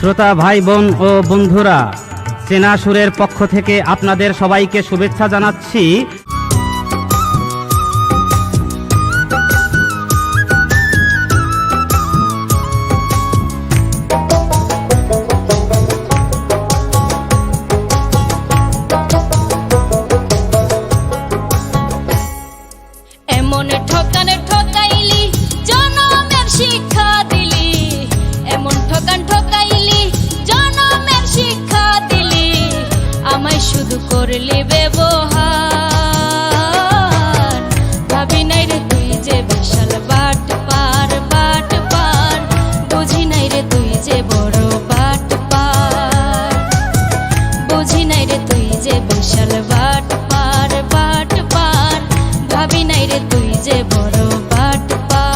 শ্রোতা ভাই বোন ও বন্ধুরা, চেনা সুরের পক্ষ থেকে আপনাদের সবাইকে শুভেচ্ছা জানাচ্ছি। এমন ঠকানে ঠকাইলি জনমের শিক্ষা দিলি, এমন ঠকান ঠকাইলি জনমের শিক্ষা দিলি, আমায় শুধু করলি ব্যবহার। ভাবি নাই রে তুই যে বিশাল বাট পার, বাট পার, বুঝি নাই রে তুই যে বড় বাট পার, বুঝি নাই রে তুই যে বিশাল বাট পার, বাট পার, ভাবি নাই রে তুই যে বড় বাট পার।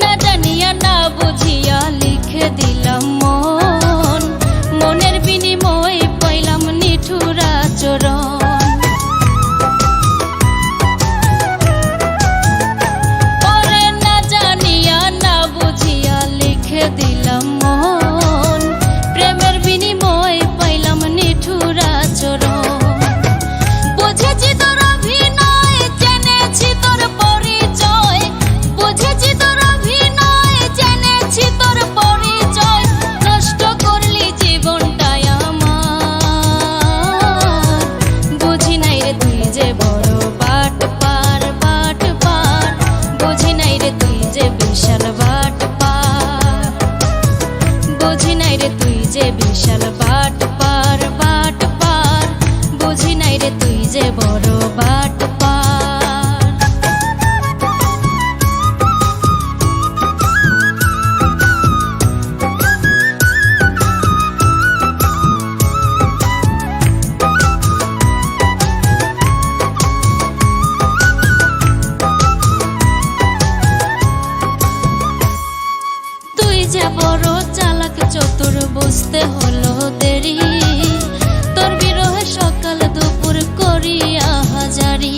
না জানিয়া না বুঝিয়া লিখে দিলাম মন, মনের বিনিময়ে পাইলাম নিঠুর আচরণ। ওরে না জানিয়া না বুঝিয়া লিখে দিলাম মন, প্রেমের বিনিময়ে পাইলাম নিঠুর আচরণ। বুঝেছি তোর অভিনয়, জেনেছি তোর পরিচয়, বুঝেছি তোর অভিনয়, জেনেছি তোর পরিচয়, নষ্ট করলি জীবনটাই আমার। বুঝি নাই রে তুই যে বড় বাট পার, বাট পার, বুঝি নাই রে তুই যে বিশাল বাট পার, বুঝি নাই রে তুই যে বিশাল বাট পার, বাট পার, বুঝি নাই রে তুই যে বড় বাট পার। তুই যে বড় চালাক চতুর, বুঝতে হলো দেরি, তোর বিরহে সকাল দুপুর করিয়া হাজারি।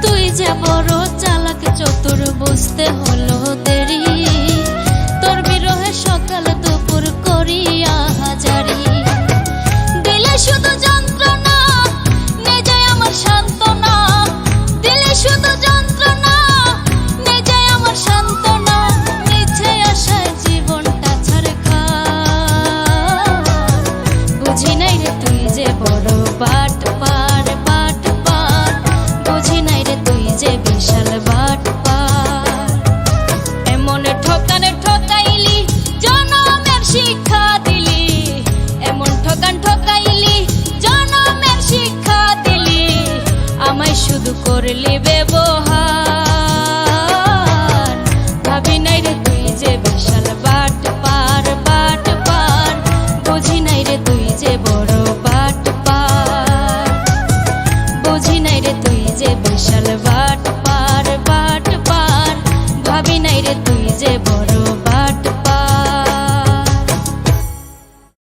তুই যে বড় চালাক চতুর, বুঝতে হলো দেরি, তোর বিরহে সকাল দুপুর করিয়া হাজারি। দিলে শুধু যন্ত্রণা, নে যায় আমার সান্ত্বনা, দিলে শুধু যন্ত্রণা, নে যায় আমার সান্ত্বনা, মিছে আশায় জীবনটা ছারখার। বুঝি নাই রে তুই যে বড় বাট পার, বাট পার, বুঝি নাই রে তুই যে বিশাল বাট পার। এমন ঠকানে ঠকাইলি জনমের শিক্ষা দিলি, এমন ঠকান ঠকাইলি জনমের শিক্ষা দিলি, আমায় শুধু করলি ব্যবহার। ভাবি নাই রে তুই যে বিশাল বাট পার, বাট পার, বুঝি নাই রে তুই যে বড় বাট পার, বুঝি নাই রে তুই যে বিশাল বাট পার, বাট পার, ভাবি নাই রে তুই যে বড়